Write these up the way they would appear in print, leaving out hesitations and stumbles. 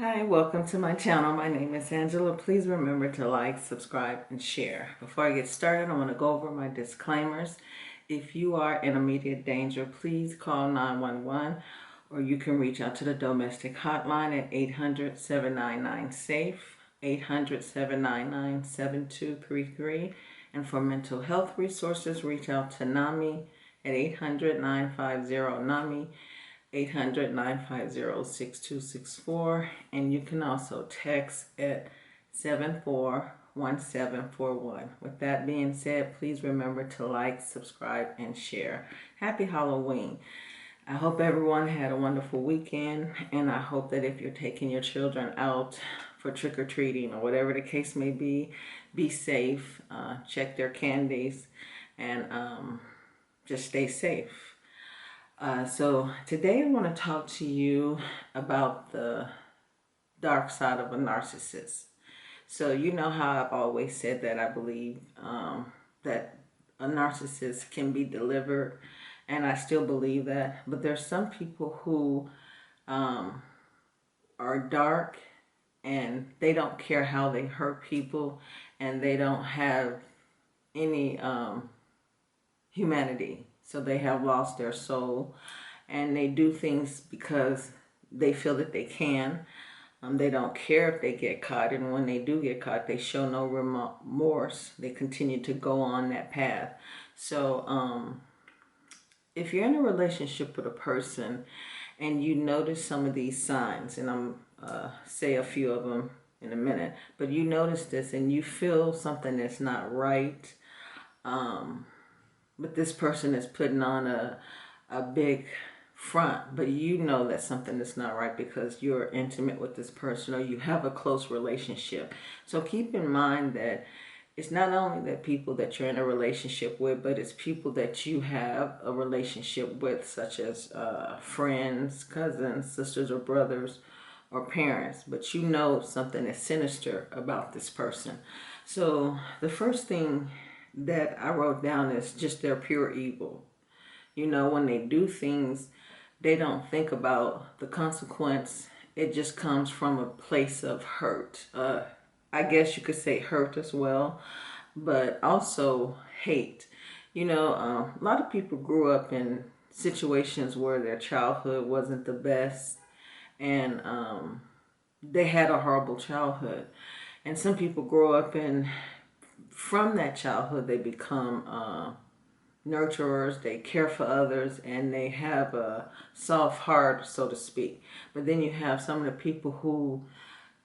Hi, welcome to my channel. My name is Angela. Please remember to like, subscribe, and share. Before I get started, I want to go over my disclaimers. If you are in immediate danger, please call 911 or you can reach out to the domestic hotline at 800-799-SAFE, 800-799-7233. And for mental health resources, reach out to NAMI at 800-950-NAMI. 800-950-6264, and you can also text at 741741. With that being said, please remember to like, subscribe, and share. Happy Halloween. I hope everyone had a wonderful weekend, and I hope that if you're taking your children out for trick-or-treating or whatever the case may be safe, check their candies, and just stay safe. So today I want to talk to you about the dark side of a narcissist. So you know how I've always said that I believe that a narcissist can be delivered, and I still believe that. But there's some people who are dark and they don't care how they hurt people, and they don't have any humanity. So they have lost their soul, and they do things because they feel that they can. They don't care if they get caught, and when they do get caught, they show no remorse. They continue to go on that path. So if you're in a relationship with a person and you notice some of these signs, and I'm say a few of them in a minute, but you notice this and you feel something that's not right, but this person is putting on a big front, but you know that something is not right because you're intimate with this person or you have a close relationship. So keep in mind that it's not only that people that you're in a relationship with, but it's people that you have a relationship with, such as friends, cousins, sisters or brothers, or parents. But you know something is sinister about this person. So the first thing that I wrote down is just their pure evil. You know, when they do things, they don't think about the consequence. It just comes from a place of hurt. I guess you could say hurt as well, but also hate. You know, a lot of people grew up in situations where their childhood wasn't the best, and they had a horrible childhood. And some people grow up in, from that childhood, they become nurturers, they care for others, and they have a soft heart, so to speak. But then you have some of the people who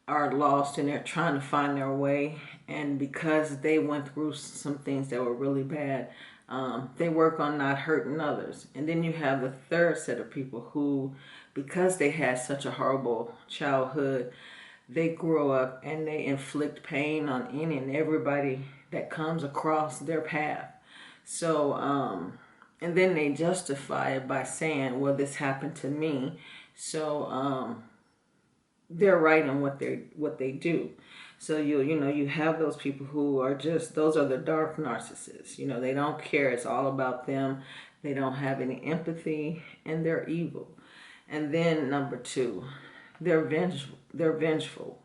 are lost and they're trying to find their way, and because they went through some things that were really bad, they work on not hurting others. And then you have the third set of people who, because they had such a horrible childhood, they grow up and they inflict pain on any and everybody that comes across their path. So, and then they justify it by saying, well, this happened to me. So, they're right in what they do. So you have those people who are just, those are the dark narcissists. You know, they don't care. It's all about them. They don't have any empathy, and they're evil. And then number two, they're vengeful.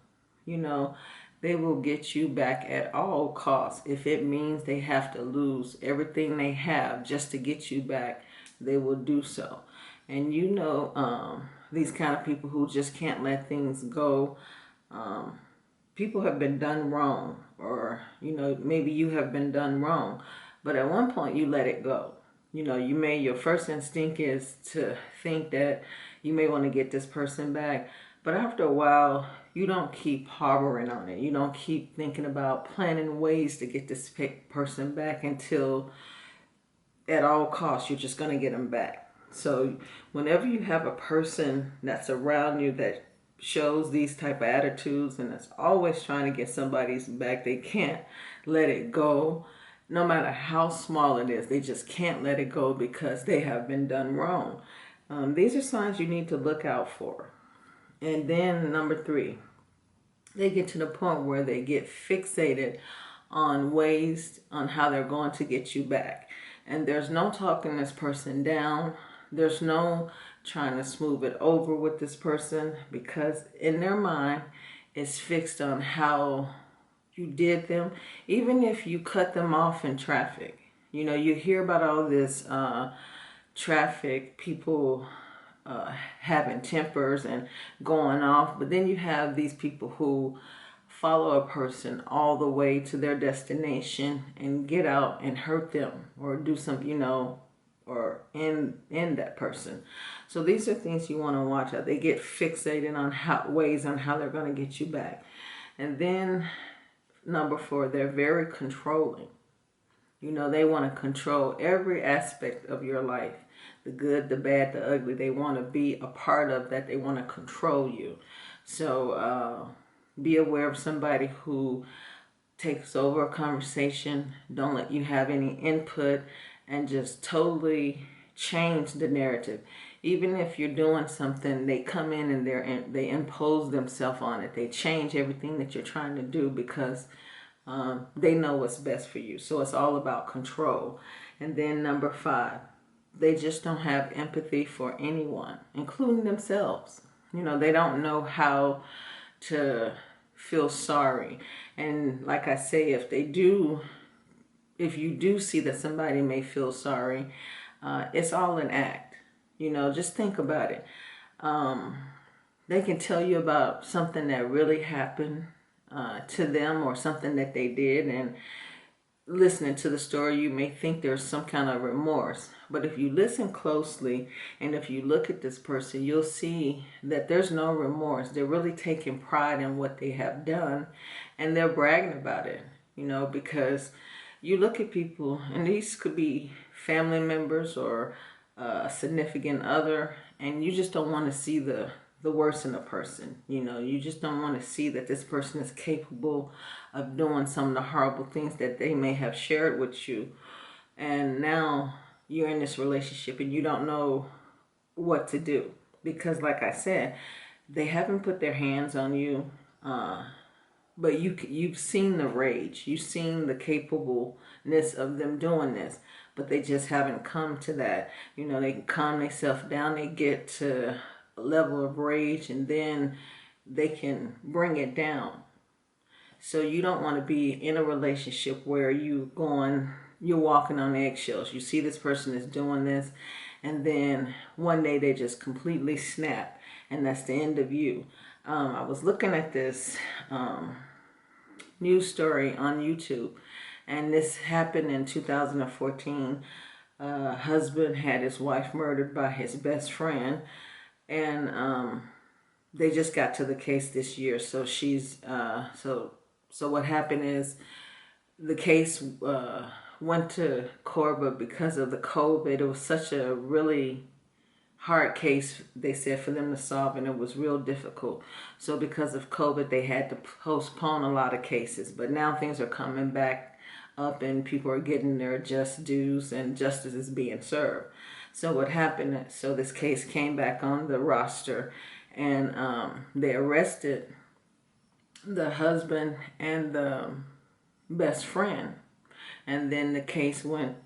You know, they will get you back at all costs. If it means they have to lose everything they have just to get you back, they will do so. And you know, these kind of people who just can't let things go. People have been done wrong, or, you know, maybe you have been done wrong, but at one point you let it go. You know, your first instinct is to think that you may want to get this person back, but after a while, you don't keep harboring on it. You don't keep thinking about planning ways to get this person back until at all costs you're just going to get them back. So whenever you have a person that's around you that shows these type of attitudes and is always trying to get somebody's back, they can't let it go. No matter how small it is, they just can't let it go because they have been done wrong. These are signs you need to look out for. And then number three, they get to the point where they get fixated on ways on how they're going to get you back. And there's no talking this person down. There's no trying to smooth it over with this person, because in their mind it's fixed on how you did them. Even if you cut them off in traffic, you know, you hear about all this traffic people having tempers and going off, but then you have these people who follow a person all the way to their destination and get out and hurt them or do something, you know, or end that person. So these are things you want to watch out. They get fixated on ways on how they're going to get you back. And then number 4, they're very controlling. You know, they want to control every aspect of your life. The good, the bad, the ugly. They want to be a part of that. They want to control you. So be aware of somebody who takes over a conversation, don't let you have any input, and just totally change the narrative. Even if you're doing something, they come in and they impose themselves on it. They change everything that you're trying to do because they know what's best for you. So it's all about control. And then number 5, they just don't have empathy for anyone, including themselves. You know, they don't know how to feel sorry. And like I say, if you do see that somebody may feel sorry, it's all an act. You know, just think about it. They can tell you about something that really happened to them or something that they did, and listening to the story, you may think there's some kind of remorse. But if you listen closely and if you look at this person, you'll see that there's no remorse. They're really taking pride in what they have done, and they're bragging about it, you know, because you look at people, and these could be family members or a significant other, and you just don't want to see the worst in a person. You know, you just don't want to see that this person is capable of doing some of the horrible things that they may have shared with you. And now you're in this relationship and you don't know what to do. Because like I said, they haven't put their hands on you, but you've seen the rage. You've seen the capableness of them doing this. But they just haven't come to that. You know, they can calm themselves down. They get to level of rage, and then they can bring it down. So you don't want to be in a relationship where you're walking on eggshells. You see this person is doing this, and then one day they just completely snap, and that's the end of you. I was looking at this news story on YouTube, and this happened in 2014. Husband had his wife murdered by his best friend. And they just got to the case this year. So she's so what happened is the case went to court, but because of the COVID, it was such a really hard case, they said, for them to solve, and it was real difficult. So because of COVID, they had to postpone a lot of cases. But now things are coming back up, and people are getting their just dues, and justice is being served. So what happened, so this case came back on the roster, and they arrested the husband and the best friend. And then the case went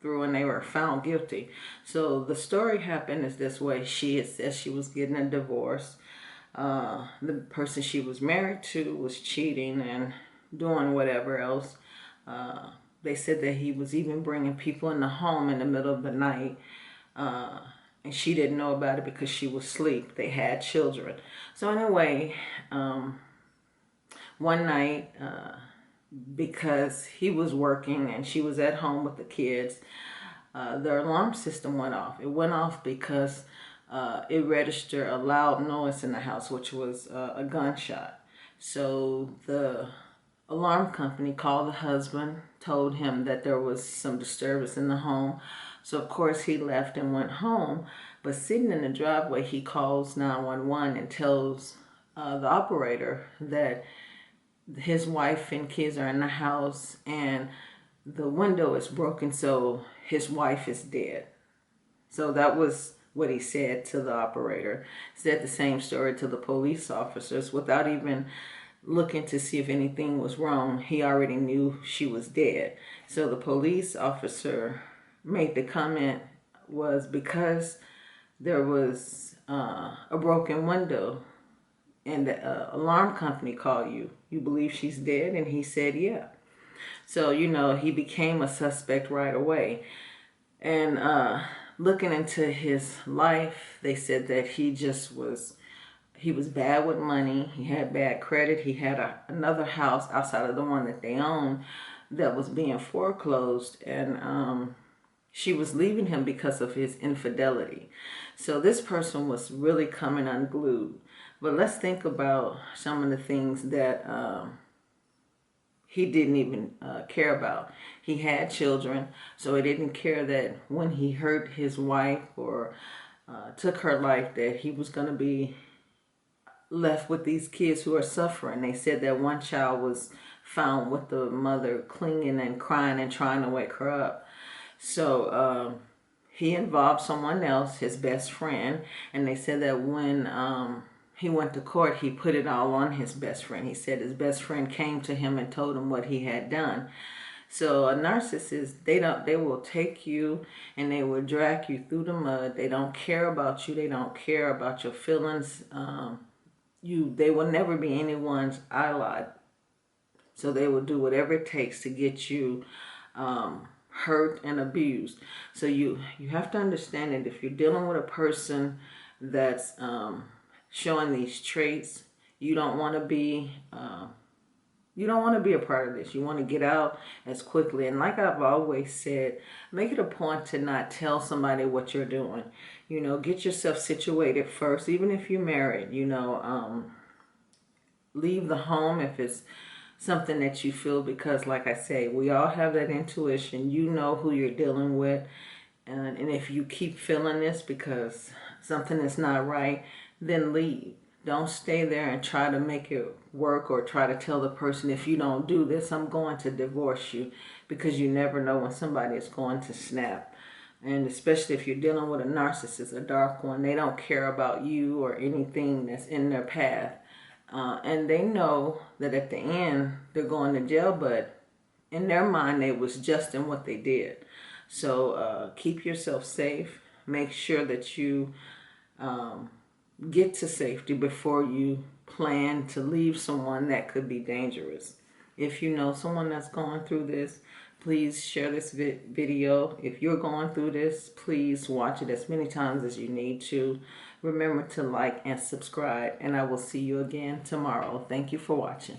through and they were found guilty. So the story happened is this way. She had said she was getting a divorce. The person she was married to was cheating and doing whatever else. They said that he was even bringing people in the home in the middle of the night. And she didn't know about it because she was asleep. They had children. So anyway, one night, because he was working and she was at home with the kids, the alarm system went off. It went off because it registered a loud noise in the house, which was a gunshot. So the alarm company called the husband, told him that there was some disturbance in the home. So of course he left and went home, but sitting in the driveway, he calls 911 and tells the operator that his wife and kids are in the house and the window is broken, so his wife is dead. So that was what he said to the operator. Said the same story to the police officers without even looking to see if anything was wrong. He already knew she was dead. So the police officer made the comment was because there was a broken window and the alarm company called you. You believe she's dead? And he said, yeah. So, you know, he became a suspect right away. And looking into his life, they said that he was bad with money. He had bad credit. He had another house outside of the one that they owned that was being foreclosed. And she was leaving him because of his infidelity. So this person was really coming unglued. But let's think about some of the things that he didn't even care about. He had children, so he didn't care that when he hurt his wife or took her life, that he was going to be left with these kids who are suffering. They said that one child was found with the mother clinging and crying and trying to wake her up. So he involved someone else, his best friend, and they said that when he went to court, he put it all on his best friend. He said his best friend came to him and told him what he had done. So a narcissist, they will take you and they will drag you through the mud. They don't care about you. They don't care about your feelings. They will never be anyone's ally. So they will do whatever it takes to get you hurt and abused. So you have to understand that if you're dealing with a person that's showing these traits, you don't want to be a part of this. You want to get out as quickly. And like I've always said, make it a point to not tell somebody what you're doing. You know, get yourself situated first, even if you're married. You know, leave the home if it's something that you feel, because like I say, we all have that intuition. You know who you're dealing with. And if you keep feeling this because something is not right, then leave. Don't stay there and try to make it work or try to tell the person, if you don't do this, I'm going to divorce you, because you never know when somebody is going to snap. And especially if you're dealing with a narcissist, a dark one, they don't care about you or anything that's in their path. And they know that at the end they're going to jail, but in their mind they was just in what they did. So keep yourself safe. Make sure that you get to safety before you plan to leave someone that could be dangerous. If you know someone that's going through this, please share this video. If you're going through this, please watch it as many times as you need to. Remember to like and subscribe, and I will see you again tomorrow. Thank you for watching.